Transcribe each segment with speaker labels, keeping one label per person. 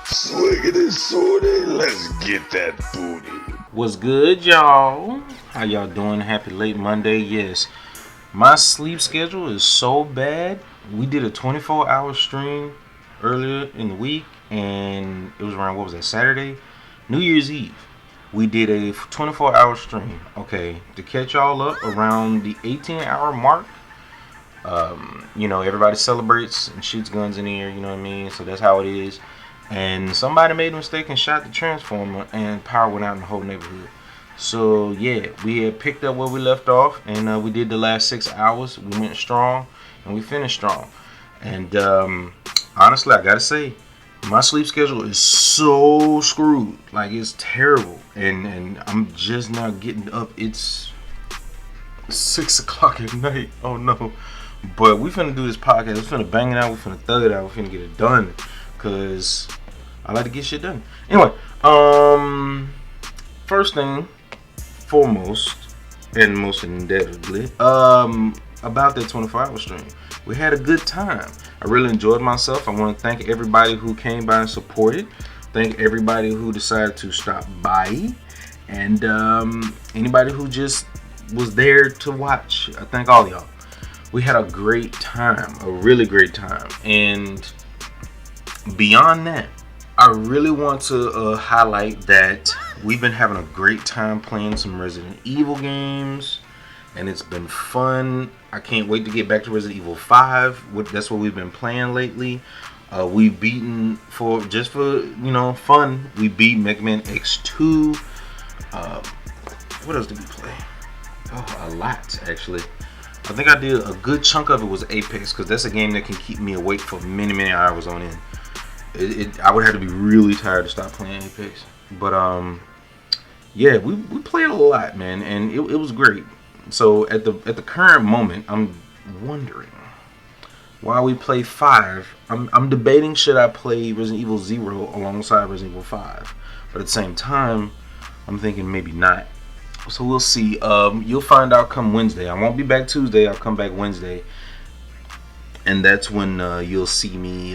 Speaker 1: Swiggity sorty, let's get that booty.
Speaker 2: What's good, y'all? How y'all doing? Happy late Monday. Yes, my sleep schedule is so bad. We did a 24-hour stream earlier in the week, and it was around, what was that, Saturday? New Year's Eve. We did a 24-hour stream. Okay, to catch y'all up around the 18-hour mark. Everybody celebrates and shoots guns in the air, you know what I mean? So that's how it is. And somebody made a mistake and shot the transformer, and power went out in the whole neighborhood. So yeah, we had picked up where we left off, and we did the last 6 hours. We went strong, and we finished strong. And honestly, I gotta say, my sleep schedule is so screwed. Like, it's terrible. And I'm just now getting up. It's 6 o'clock at night. Oh no. But we finna do this podcast. We finna bang it out. We finna thug it out. We finna get it done. Cause I like to get shit done. Anyway, first thing, foremost, and most inevitably, about that 24-hour stream. We had a good time. I really enjoyed myself. I want to thank everybody who came by and supported. Thank everybody who decided to stop by. And anybody who just was there to watch. I thank all y'all. We had a great time. A really great time. And beyond that, I really want to highlight that we've been having a great time playing some Resident Evil games, and it's been fun. I can't wait to get back to Resident Evil 5. That's what we've been playing lately. We've beaten, for fun, we beat Mega Man X2. What else did we play? Oh, a lot, actually. I think I did a good chunk of it was Apex, because that's a game that can keep me awake for many, many hours on end. I would have to be really tired to stop playing Apex. But yeah, we played a lot, man, and it was great. So at the current moment, I'm wondering while we play 5. I'm debating, should I play Resident Evil 0 alongside Resident Evil 5. But at the same time, I'm thinking maybe not. So we'll see. You'll find out come Wednesday. I won't be back Tuesday. I'll come back Wednesday. And that's when you'll see me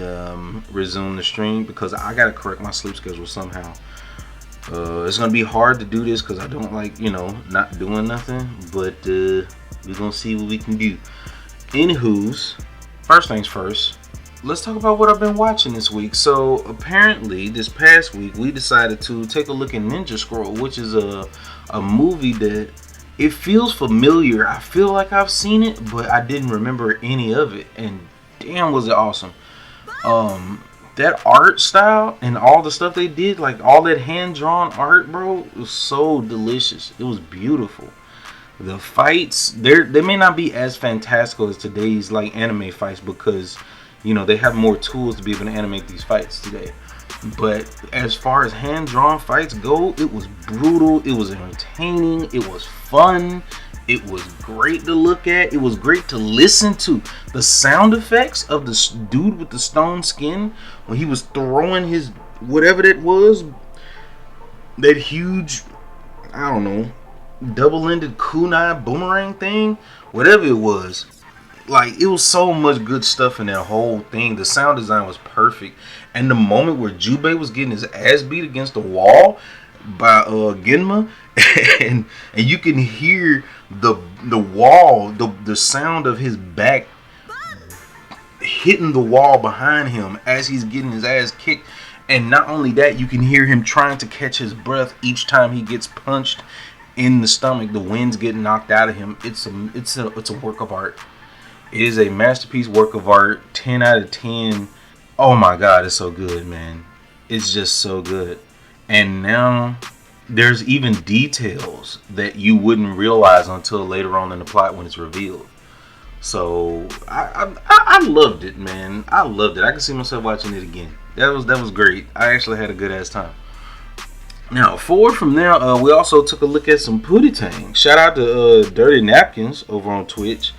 Speaker 2: resume the stream, because I gotta correct my sleep schedule somehow. It's gonna be hard to do this because I don't like, not doing nothing. But we're gonna see what we can do. Anywho's, first things first, let's talk about what I've been watching this week. So apparently, this past week, we decided to take a look at Ninja Scroll, which is a movie that it feels familiar. I feel like I've seen it, but I didn't remember any of it. And damn, was it awesome. That art style and all the stuff they did, like all that hand-drawn art, bro, was so delicious. It was beautiful. The fights, they may not be as fantastical as today's like anime fights, because they have more tools to be able to animate these fights today. But as far as hand-drawn fights go, it was brutal, it was entertaining, it was fun, it was great to look at, it was great to listen to. The sound effects of the dude with the stone skin, when he was throwing his, whatever that was, that huge, I don't know, double-ended kunai boomerang thing, whatever it was. Like, it was so much good stuff in that whole thing. The sound design was perfect. And the moment where Jubei was getting his ass beat against the wall by Genma, and you can hear the wall, the sound of his back hitting the wall behind him as he's getting his ass kicked. And not only that, you can hear him trying to catch his breath each time he gets punched in the stomach. The wind's getting knocked out of him. It's a work of art. It is a masterpiece work of art. 10 out of 10. Oh my God, it's so good, man. It's just so good. And now there's even details that you wouldn't realize until later on in the plot when it's revealed. So I loved it, man. I loved it. I can see myself watching it again. That was great. I actually had a good ass time. Now, forward from there, we also took a look at some Pootie Tang. Shout out to Dirty Napkins over on Twitch.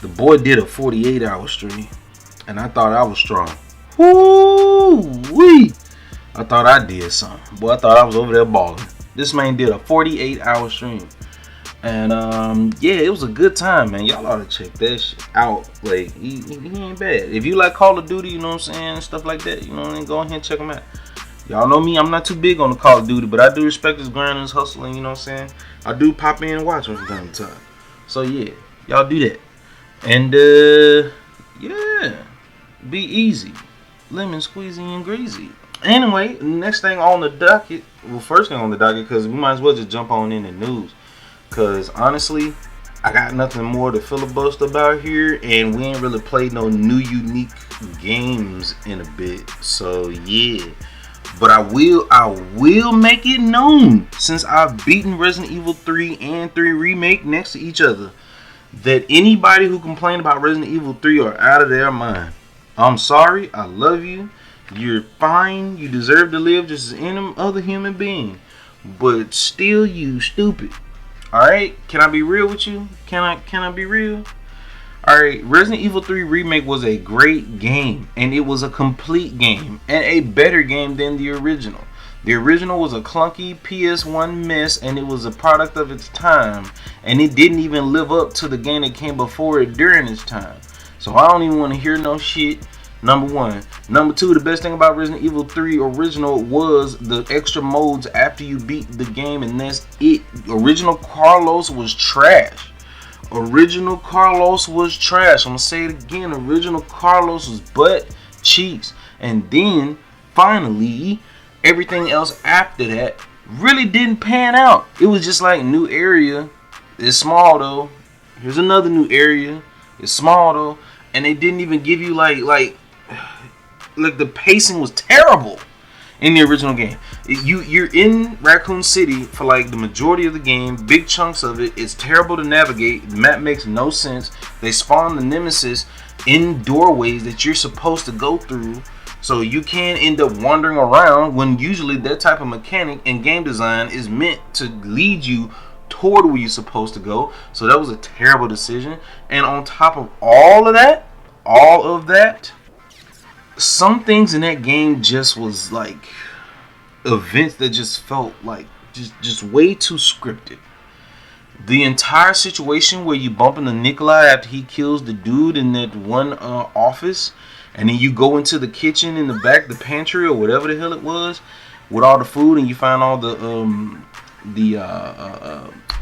Speaker 2: The boy did a 48-hour stream, and I thought I was strong. Woo-wee! I thought I did something. Boy, I thought I was over there balling. This man did a 48-hour stream. And yeah, it was a good time, man. Y'all ought to check that shit out. Like, he ain't bad. If you like Call of Duty, you know what I'm saying, stuff like that, you know what I mean, go ahead and check him out. Y'all know me, I'm not too big on the Call of Duty, but I do respect his grind and his hustling, you know what I'm saying? I do pop in and watch him from time to time. So yeah, y'all do that. And yeah, be easy. Lemon squeezy and greasy. Anyway, next thing on the docket, well, first thing on the docket, because we might as well just jump on in the news. Because honestly, I got nothing more to filibuster about here, and we ain't really played no new unique games in a bit. So yeah. But I will make it known, since I've beaten Resident Evil 3 and 3 Remake next to each other, that anybody who complained about Resident Evil 3 are out of their mind. I'm sorry, I love you, you're fine, you deserve to live just as any other human being, but still you stupid. Alright, can I be real with you? Can I be real? Alright, Resident Evil 3 Remake was a great game, and it was a complete game, and a better game than the original. The original was a clunky PS1 mess, and it was a product of its time, and it didn't even live up to the game that came before it during its time. So I don't even want to hear no shit. Number one. Number two, the best thing about Resident Evil 3 original was the extra modes after you beat the game, and that's it. Original Carlos was trash. Original Carlos was trash. I'm gonna say it again. Original Carlos was butt cheeks. And then finally, everything else after that really didn't pan out. It was just like new area. It's small though. Here's another new area. It's small though. And they didn't even give you like the pacing was terrible in the original game. You're in Raccoon City for like the majority of the game, big chunks of it. It's terrible to navigate. The map makes no sense. They spawn the nemesis in doorways that you're supposed to go through, so you can end up wandering around when usually that type of mechanic and game design is meant to lead you toward where you're supposed to go. So that was a terrible decision. And on top of all of that, some things in that game just was like events that just felt like just way too scripted. The entire situation where you bump into Nikolai after he kills the dude in that one office, and then you go into the kitchen in the back, the pantry or whatever the hell it was, with all the food, and you find all the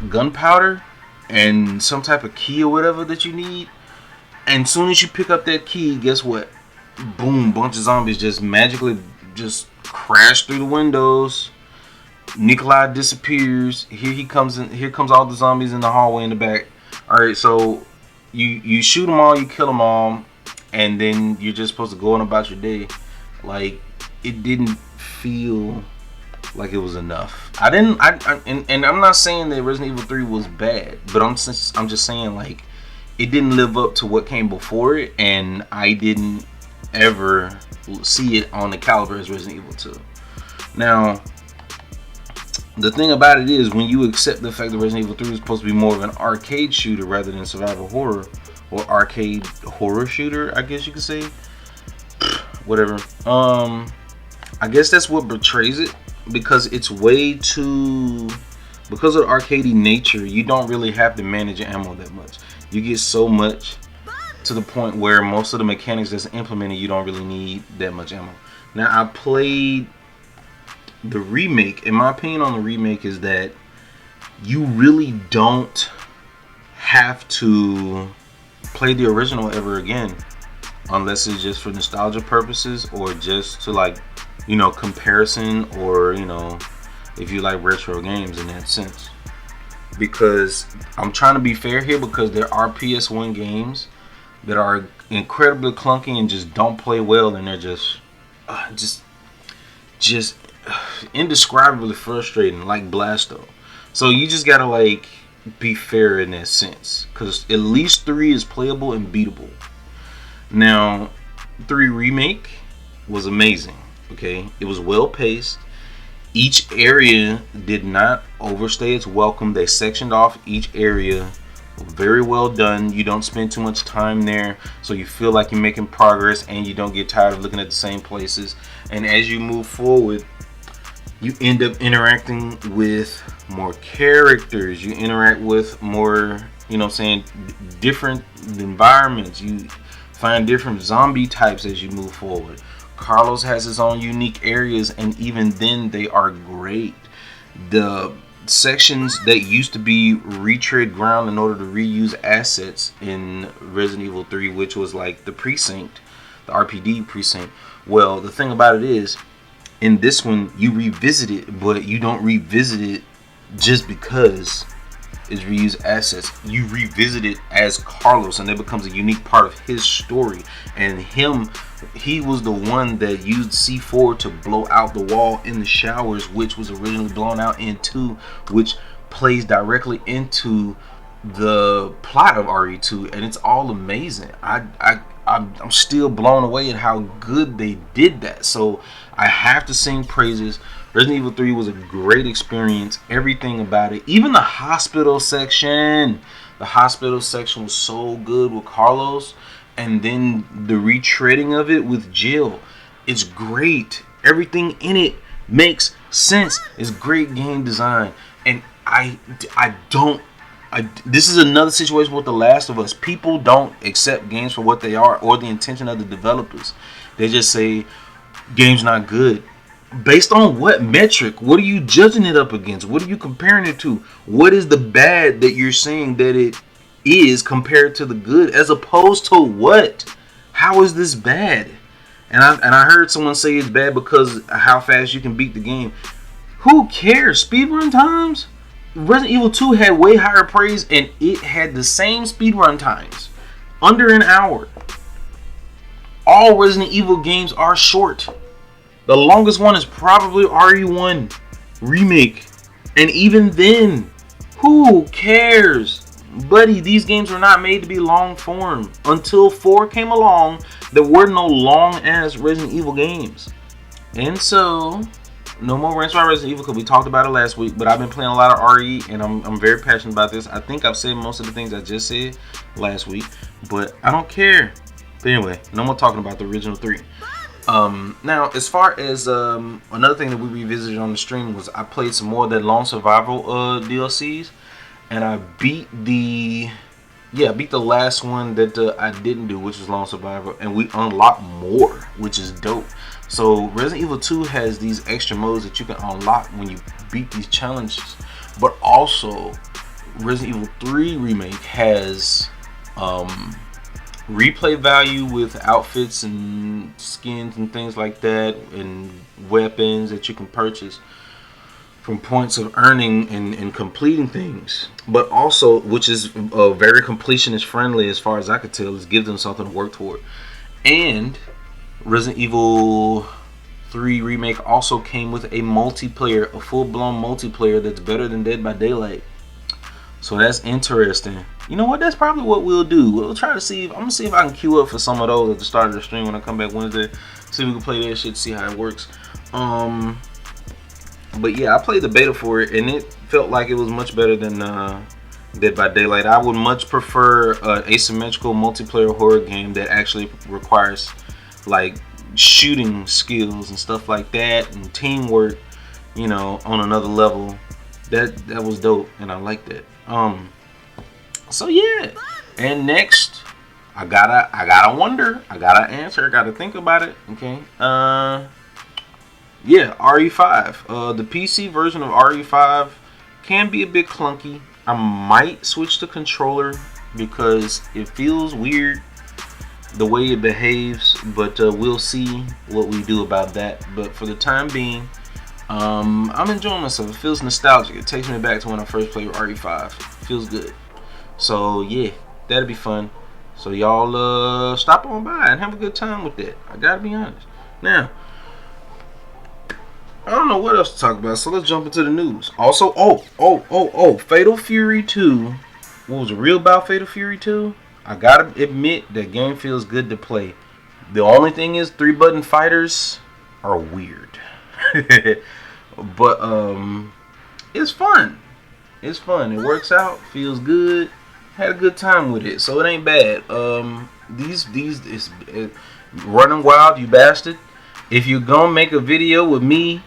Speaker 2: gunpowder and some type of key or whatever that you need. And as soon as you pick up that key, guess what? Boom, bunch of zombies just magically just crash through the windows. Nikolai disappears. Here comes all the zombies in the hallway in the back. Alright, so you shoot them all, you kill them all, and then you're just supposed to go on about your day. Like, it didn't feel like it was enough. And I'm not saying that Resident Evil 3 was bad, but I'm just saying, like, it didn't live up to what came before it, and I didn't ever see it on the caliber as Resident Evil 2. Now, the thing about it is, when you accept the fact that Resident Evil 3 is supposed to be more of an arcade shooter rather than survival horror, or arcade horror shooter, I guess you could say, whatever, I guess that's what betrays it, because it's way too, because of the arcadey nature, you don't really have to manage your ammo that much. You get so much to the point where most of the mechanics that's implemented, you don't really need that much ammo. Now, I played the remake. In my opinion on the remake is that you really don't have to play the original ever again, unless it's just for nostalgia purposes, or just to, like, you know, comparison, or, you know, if you like retro games in that sense. Because I'm trying to be fair here, because there are PS1 games that are incredibly clunky and just don't play well, and they're just indescribably frustrating, like Blasto. So you just gotta, like, be fair in that sense, because at least 3 is playable and beatable. Now, 3 Remake was amazing. Okay, it was well paced. Each area did not overstay its welcome. They sectioned off each area. Very well done. You don't spend too much time there, so you feel like you're making progress, and you don't get tired of looking at the same places. And as you move forward, you end up interacting with more characters. You interact with more, you know what I'm saying, different environments. You find different zombie types as you move forward. Carlos has his own unique areas, and even then they are great. The sections that used to be retread ground in order to reuse assets in Resident Evil 3, which was like the precinct, the RPD precinct. Well, the thing about it is, in this one, you revisit it, but you don't revisit it just because it's reused assets. You revisit it as Carlos, and it becomes a unique part of his story. And he was the one that used C4 to blow out the wall in the showers, which was originally blown out in 2, which plays directly into the plot of RE2, and it's all amazing. I'm still blown away at how good they did that. So I have to sing praises. Resident Evil 3 was a great experience. Everything about it, even the hospital section. The hospital section was so good with Carlos, and then the retreading of it with Jill. It's great. Everything in it makes sense. It's great game design, and this is another situation with The Last of Us. People don't accept games for what they are or the intention of the developers. They just say game's not good. Based on what metric? What are you judging it up against? What are you comparing it to? What is the bad that you're saying that it is compared to the good? As opposed to what? How is this bad? And I heard someone say it's bad because of how fast you can beat the game. Who cares? Speedrun times? Resident Evil 2 had way higher praise, and it had the same speedrun times. Under an hour. All Resident Evil games are short. The longest one is probably RE1 Remake. And even then, who cares? Buddy, these games were not made to be long form. Until 4 came along, there were no long ass Resident Evil games. And so, no more rants about Resident Evil because we talked about it last week. But I've been playing a lot of RE, and I'm very passionate about this. I think I've said most of the things I just said last week, but I don't care. But anyway, no more talking about the original 3. Now, as far as another thing that we revisited on the stream was I played some more of that Lone Survival DLCs, and I beat the last one that I didn't do, which was Lone Survivor, and we unlocked more, which is dope. So Resident Evil 2 has these extra modes that you can unlock when you beat these challenges, but also Resident Evil 3 Remake has replay value with outfits and skins and things like that, and weapons that you can purchase from points of earning and completing things. But also, which is very completionist friendly as far as I could tell, is give them something to work toward. And Resident Evil 3 Remake also came with a multiplayer, a full-blown multiplayer that's better than Dead by Daylight. So that's interesting. You know what? That's probably what we'll do. We'll try to see. I'm gonna see if I can queue up for some of those at the start of the stream when I come back Wednesday. See if we can play that shit. See how it works. But yeah, I played the beta for it, and it felt like it was much better than Dead by Daylight. I would much prefer an asymmetrical multiplayer horror game that actually requires like shooting skills and stuff like that, and teamwork. You know, on another level. That was dope, and I liked that. So yeah, and next I gotta wonder, I gotta answer, I gotta think about it. Okay. Yeah, RE5. The PC version of RE5 can be a bit clunky. I might switch to controller because it feels weird the way it behaves, but we'll see what we do about that. But for the time being, I'm enjoying myself. It feels nostalgic. It takes me back to when I first played RE5. It feels good. So yeah, that'll be fun. So y'all stop on by and have a good time with that. I gotta be honest. Now, I don't know what else to talk about, so let's jump into the news. Also, Fatal Fury 2. What was real about Fatal Fury 2? I gotta admit that game feels good to play. The only thing is 3-button fighters are weird. But it's fun. It's fun. It works out. Feels good. Had a good time with it, so it ain't bad. These running wild, you bastard. If you're gonna make a video with me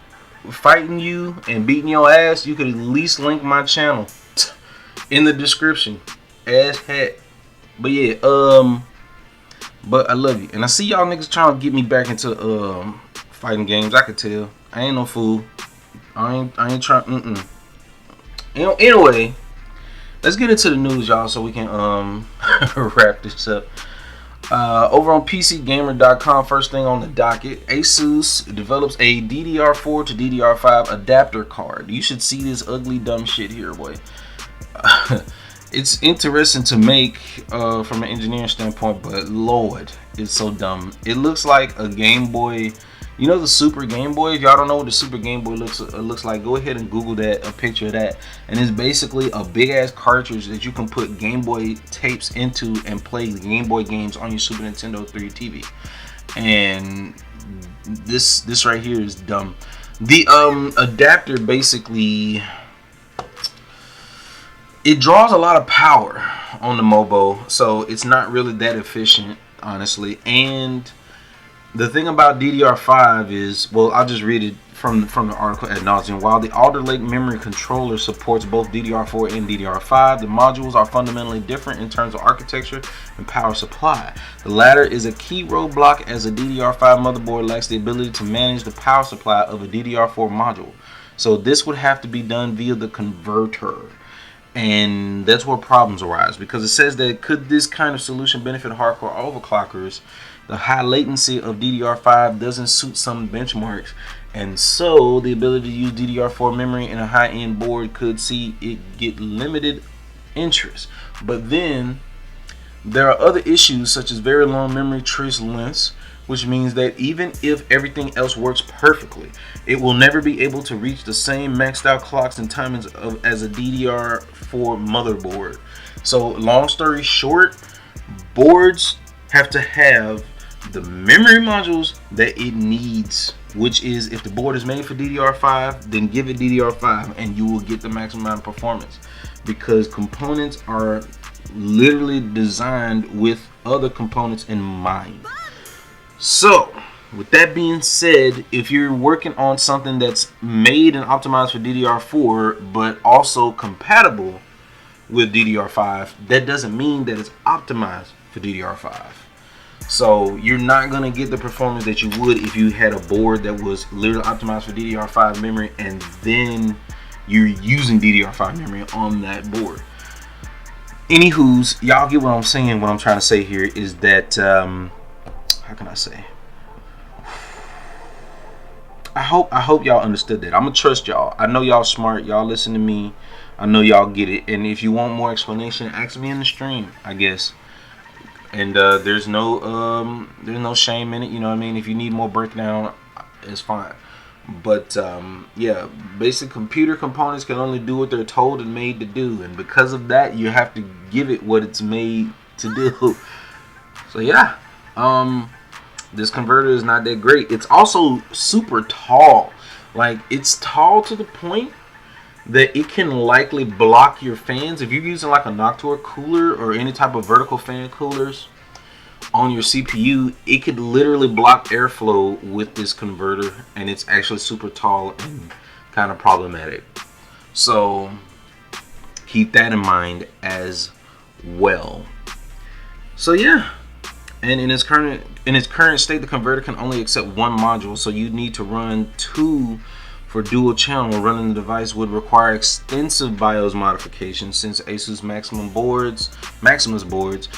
Speaker 2: fighting you and beating your ass, you could at least link my channel in the description. Ass hat. But yeah, But I love you, and I see y'all niggas trying to get me back into fighting games. I could tell. I ain't no fool. I ain't trying. Anyway, let's get into the news, y'all, so we can wrap this up. Over on PCGamer.com, first thing on the docket, Asus develops a DDR4 to DDR5 adapter card. You should see this ugly dumb shit here, boy. It's interesting to make from an engineering standpoint, but Lord, it's so dumb. It looks like a Game Boy. You know the Super Game Boy? If y'all don't know what the Super Game Boy looks like, go ahead and Google that, a picture of that. And it's basically a big ass cartridge that you can put Game Boy tapes into and play the Game Boy games on your Super Nintendo 3 TV. And this right here is dumb. The adapter basically, it draws a lot of power on the Mobo, so it's not really that efficient, honestly. And the thing about DDR5 is, well, I'll just read it from the article ad nauseum. While the Alder Lake memory controller supports both DDR4 and DDR5, the modules are fundamentally different in terms of architecture and power supply. The latter is a key roadblock, as a DDR5 motherboard lacks the ability to manage the power supply of a DDR4 module. So this would have to be done via the converter. And that's where problems arise, because it says that could this kind of solution benefit hardcore overclockers? The high latency of DDR5 doesn't suit some benchmarks, and so the ability to use DDR4 memory in a high-end board could see it get limited interest. But then there are other issues, such as very long memory trace lengths, which means that even if everything else works perfectly, it will never be able to reach the same maxed out clocks and timings as a DDR4 motherboard. So long story short, boards have to have the memory modules that it needs, which is, if the board is made for DDR5, then give it DDR5 and you will get the maximum amount of performance, because components are literally designed with other components in mind. So with that being said, if you're working on something that's made and optimized for DDR4 but also compatible with DDR5, that doesn't mean that it's optimized for DDR5. So you're not going to get the performance that you would if you had a board that was literally optimized for DDR5 memory and then you're using DDR5 memory on that board. Anywho's, y'all get what I'm saying. What I'm trying to say here is that how can I say? I hope y'all understood that. I'm gonna trust y'all. I know y'all smart. Y'all listen to me. I know y'all get it. And if you want more explanation, ask me in the stream, I guess. And there's no shame in it. You know what I mean? If you need more breakdown, it's fine. But yeah, basic computer components can only do what they're told and made to do, and because of that, you have to give it what it's made to do. So yeah, this converter is not that great. It's also super tall. Like, it's tall to the point that it can likely block your fans. If you're using like a Noctua cooler or any type of vertical fan coolers on your CPU, it could literally block airflow with this converter, and it's actually super tall and kind of problematic. So keep that in mind as well. So yeah, and in its current state, the converter can only accept one module, so you need to run two for dual channel. Running the device would require extensive BIOS modifications, since Asus Maximus boards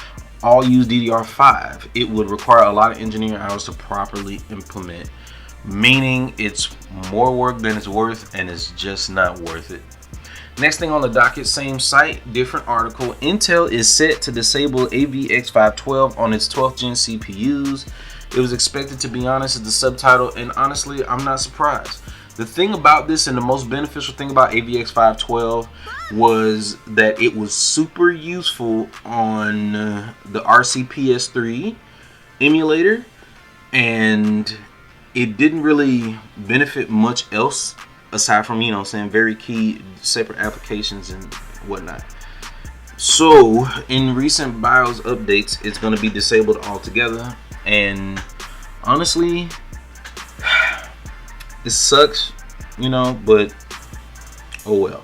Speaker 2: all use DDR5. It would require a lot of engineering hours to properly implement, meaning it's more work than it's worth, and it's just not worth it. Next thing on the docket, same site, different article. Intel is set to disable AVX512 on its 12th gen CPUs. It was expected, to be honest, as the subtitle, and honestly, I'm not surprised. The thing about this, and the most beneficial thing about AVX512, was that it was super useful on the RCPS3 emulator, and it didn't really benefit much else aside from, you know, saying very key separate applications and whatnot. So in recent BIOS updates, it's going to be disabled altogether, and honestly, it sucks, you know, but oh well.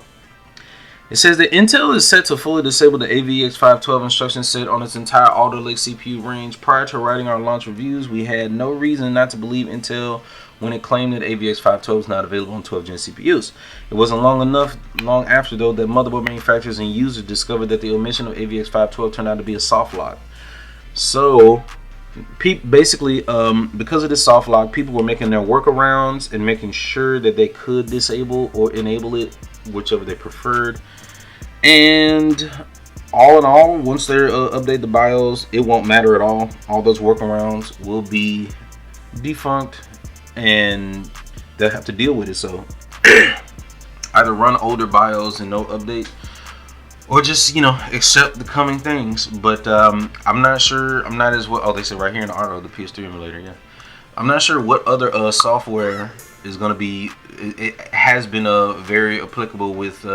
Speaker 2: It says that Intel is set to fully disable the AVX 512 instruction set on its entire Alder Lake CPU range. Prior to writing our launch reviews, we had no reason not to believe Intel when it claimed that AVX 512 is not available on 12th gen CPUs. It wasn't long after though that motherboard manufacturers and users discovered that the omission of AVX 512 turned out to be a soft lock. So basically, because of this soft lock, people were making their workarounds and making sure that they could disable or enable it, whichever they preferred. And all in all, once they update the BIOS, it won't matter at all. All those workarounds will be defunct, and they'll have to deal with it. So either run older BIOS and no update, or just, you know, accept the coming things. But I'm not sure. I'm not as well. Oh, they said right here in the article, the PS3 emulator. Yeah, I'm not sure what other software is going to be. It has been very applicable with.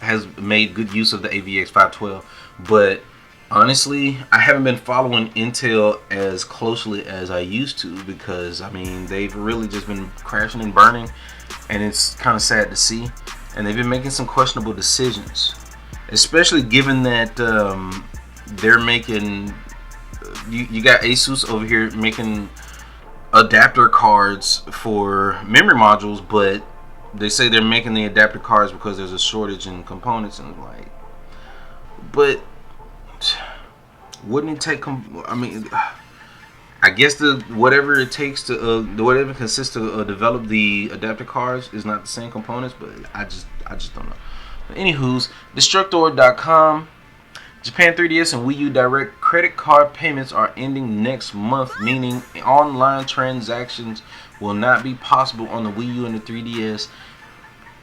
Speaker 2: Has made good use of the AVX 512, but honestly, I haven't been following Intel as closely as I used to, because I mean, they've really just been crashing and burning, and it's kind of sad to see. And they've been making some questionable decisions, especially given that they're making. You got Asus over here making adapter cards for memory modules, but they say they're making the adapter cards because there's a shortage in components, and like, but wouldn't it take? I mean, I guess whatever it takes to whatever consists to develop the adapter cards is not the same components, but I just don't know. But anywho's, Destructor.com. Japan 3DS and Wii U direct credit card payments are ending next month, meaning online transactions will not be possible on the Wii U and the 3DS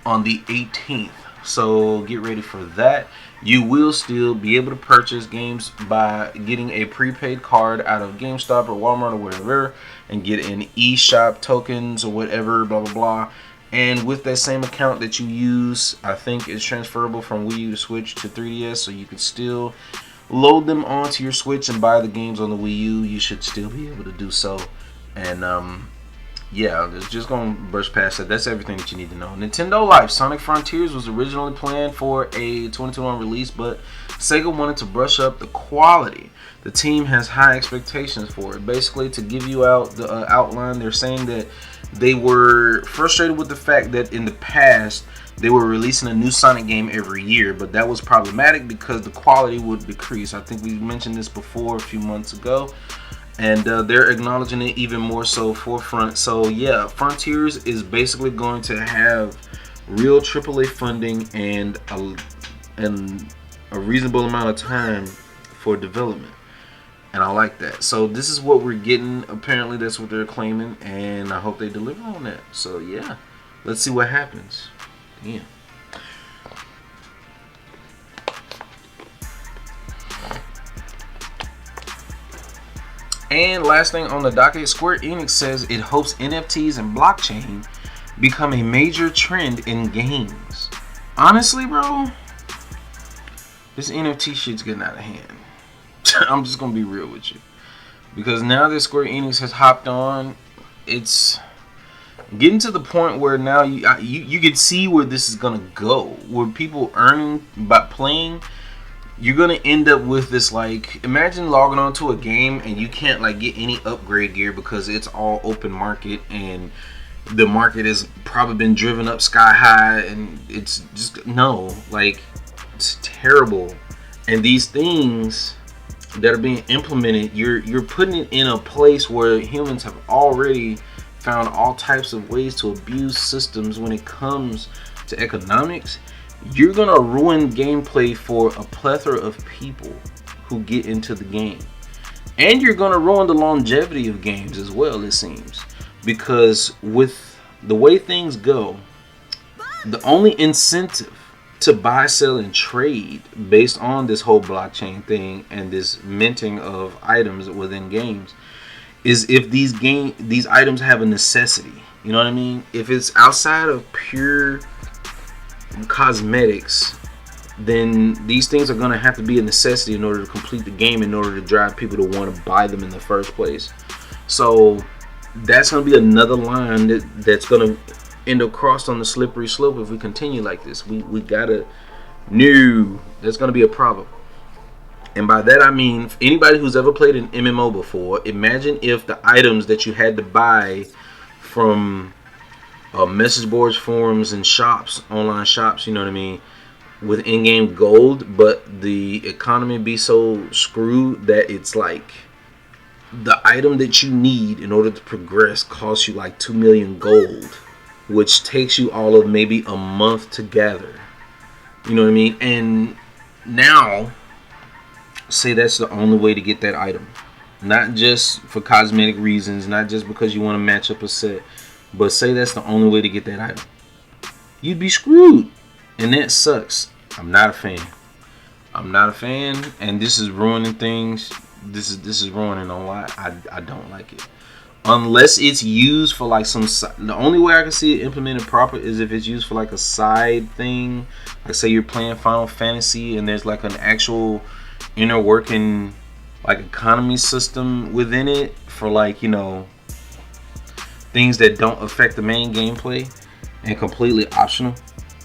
Speaker 2: on the 18th. So get ready for that. You will still be able to purchase games by getting a prepaid card out of GameStop or Walmart or wherever, and get an eShop tokens or whatever, blah blah blah. And with that same account that you use, I think it's transferable from Wii U to Switch to 3DS, so you can still load them onto your Switch and buy the games on the Wii U. You should still be able to do so. And yeah, just gonna brush past that. That's everything that you need to know. Nintendo Life Sonic Frontiers was originally planned for a 2021 release, but Sega wanted to brush up the quality. The team has high expectations for it. Basically, to give you out the outline, they're saying that they were frustrated with the fact that in the past they were releasing a new Sonic game every year, but that was problematic because the quality would decrease. I think we mentioned this before a few months ago, and they're acknowledging it even more so forefront. So yeah, Frontiers is basically going to have real AAA funding and a reasonable amount of time for development. And I like that. So this is what we're getting. Apparently that's what they're claiming, and I hope they deliver on that. So yeah, let's see what happens. Damn. And last thing on the docket, Square Enix says it hopes NFTs and blockchain become a major trend in games. Honestly, bro, this NFT shit's getting out of hand. I'm just gonna be real with you, because now that Square Enix has hopped on, it's getting to the point where now you can see where this is gonna go. Where people earning by playing, you're gonna end up with this, like, imagine logging on to a game and you can't like get any upgrade gear because it's all open market, and the market has probably been driven up sky high, and it's just it's terrible. And these things that are being implemented, you're putting it in a place where humans have already found all types of ways to abuse systems when it comes to economics. You're gonna ruin gameplay for a plethora of people who get into the game, and you're gonna ruin the longevity of games as well, it seems, because with the way things go, the only incentive to buy, sell, and trade based on this whole blockchain thing and this minting of items within games is if these items have a necessity. You know what I mean? If it's outside of pure cosmetics, then these things are going to have to be a necessity in order to complete the game, in order to drive people to want to buy them in the first place. So that's going to be another line that's going to end up crossed on the slippery slope if we continue like this. We gotta know that's gonna be a problem. And by that I mean anybody who's ever played an MMO before, imagine if the items that you had to buy from message boards, forums, and shops, online shops, you know what I mean, with in-game gold, but the economy be so screwed that it's like the item that you need in order to progress costs you like 2 million gold, which takes you all of maybe a month to gather. You know what I mean? And now, say that's the only way to get that item. Not just for cosmetic reasons, not just because you want to match up a set, but say that's the only way to get that item. You'd be screwed. And that sucks. I'm not a fan. I'm not a fan, and this is ruining things. This is ruining online. I don't like it. Unless it's used for like some, the only way I can see it implemented proper is if it's used for like a side thing. Like say you're playing Final Fantasy and there's like an actual inner working like economy system within it for like, you know, things that don't affect the main gameplay and completely optional,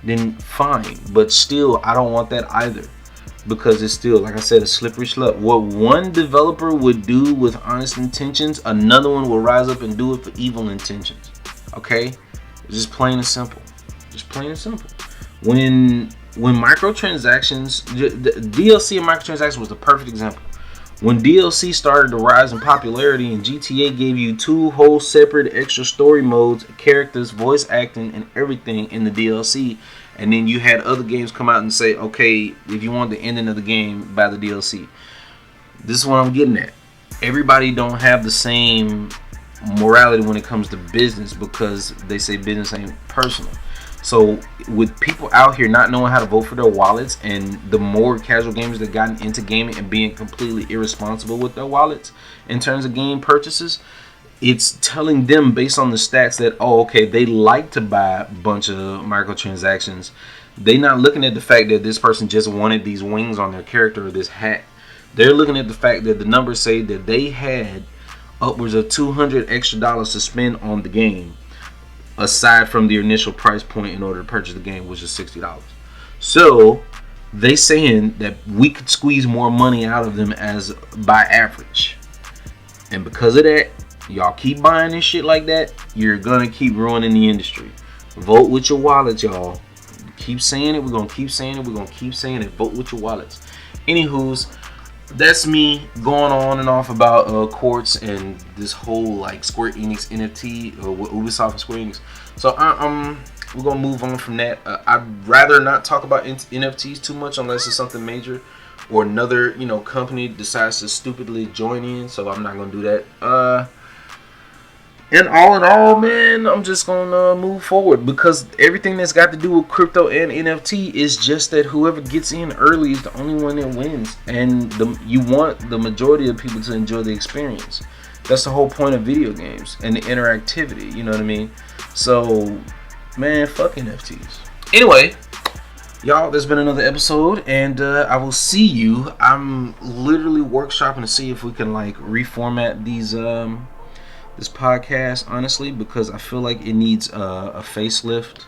Speaker 2: then fine. But still, I don't want that either, because it's still, like I said, a slippery slope. What one developer would do with honest intentions, another one will rise up and do it for evil intentions. Okay, it's just plain and simple. Just plain and simple. When microtransactions, the DLC and microtransactions was the perfect example. When DLC started to rise in popularity and GTA gave you 2 whole separate extra story modes, characters, voice acting, and everything in the DLC, and then you had other games come out and say, okay, if you want the ending of the game, buy the DLC. This is what I'm getting at. Everybody don't have the same morality when it comes to business, because they say business ain't personal. So with people out here not knowing how to vote for their wallets, and the more casual gamers that gotten into gaming and being completely irresponsible with their wallets in terms of game purchases, it's telling them based on the stats that, oh, okay, they like to buy a bunch of microtransactions. They're not looking at the fact that this person just wanted these wings on their character or this hat. They're looking at the fact that the numbers say that they had upwards of $200 extra to spend on the game, aside from the initial price point in order to purchase the game, which is $60. So they saying that we could squeeze more money out of them as by average, and because of that, y'all keep buying this shit like that, you're gonna keep ruining the industry. Vote with your wallets, y'all. Keep saying it. We're gonna keep saying it. We're gonna keep saying it. Vote with your wallets. Anywho's, that's me going on and off about Quartz and this whole like Square Enix NFT, or Ubisoft and Square Enix. So we're gonna move on from that. I'd rather not talk about NFTs too much unless it's something major, or another, you know, company decides to stupidly join in. So I'm not gonna do that. And all in all, man, I'm just gonna move forward, because everything that's got to do with crypto and NFT is just that whoever gets in early is the only one that wins, and you want the majority of people to enjoy the experience. That's the whole point of video games and the interactivity. You know what I mean? So, man, fuck NFTs. Anyway, y'all, there's been another episode, and I will see you. I'm literally workshopping to see if we can like reformat these this podcast, honestly, because I feel like it needs a facelift.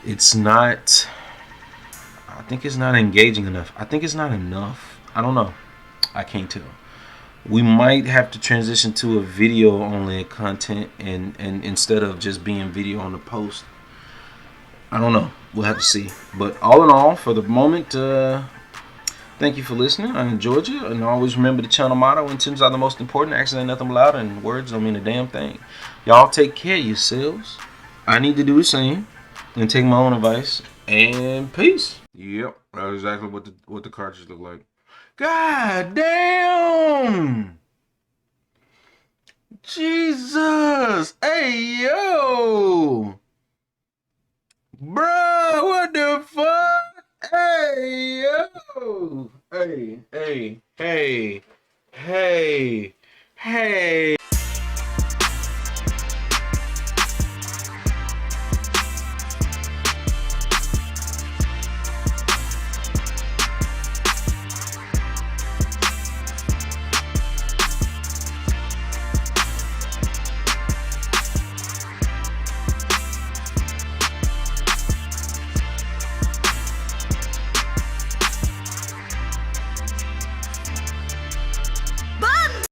Speaker 2: It's not, I think it's not engaging enough. I think it's not enough. I don't know. I can't tell. We might have to transition to a video only content, and instead of just being video on the post. I don't know. We'll have to see. But all in all, for the moment, thank you for listening. I enjoyed you. And always remember the channel motto: intentions are the most important. Actions ain't nothing loud, and words don't mean a damn thing. Y'all take care of yourselves. I need to do the same and take my own advice. And peace. Yep, that's exactly what the cartridge look like. God damn! Jesus! Hey yo! Bro, what the fuck? Hey, yo! Hey, hey, hey, hey, hey.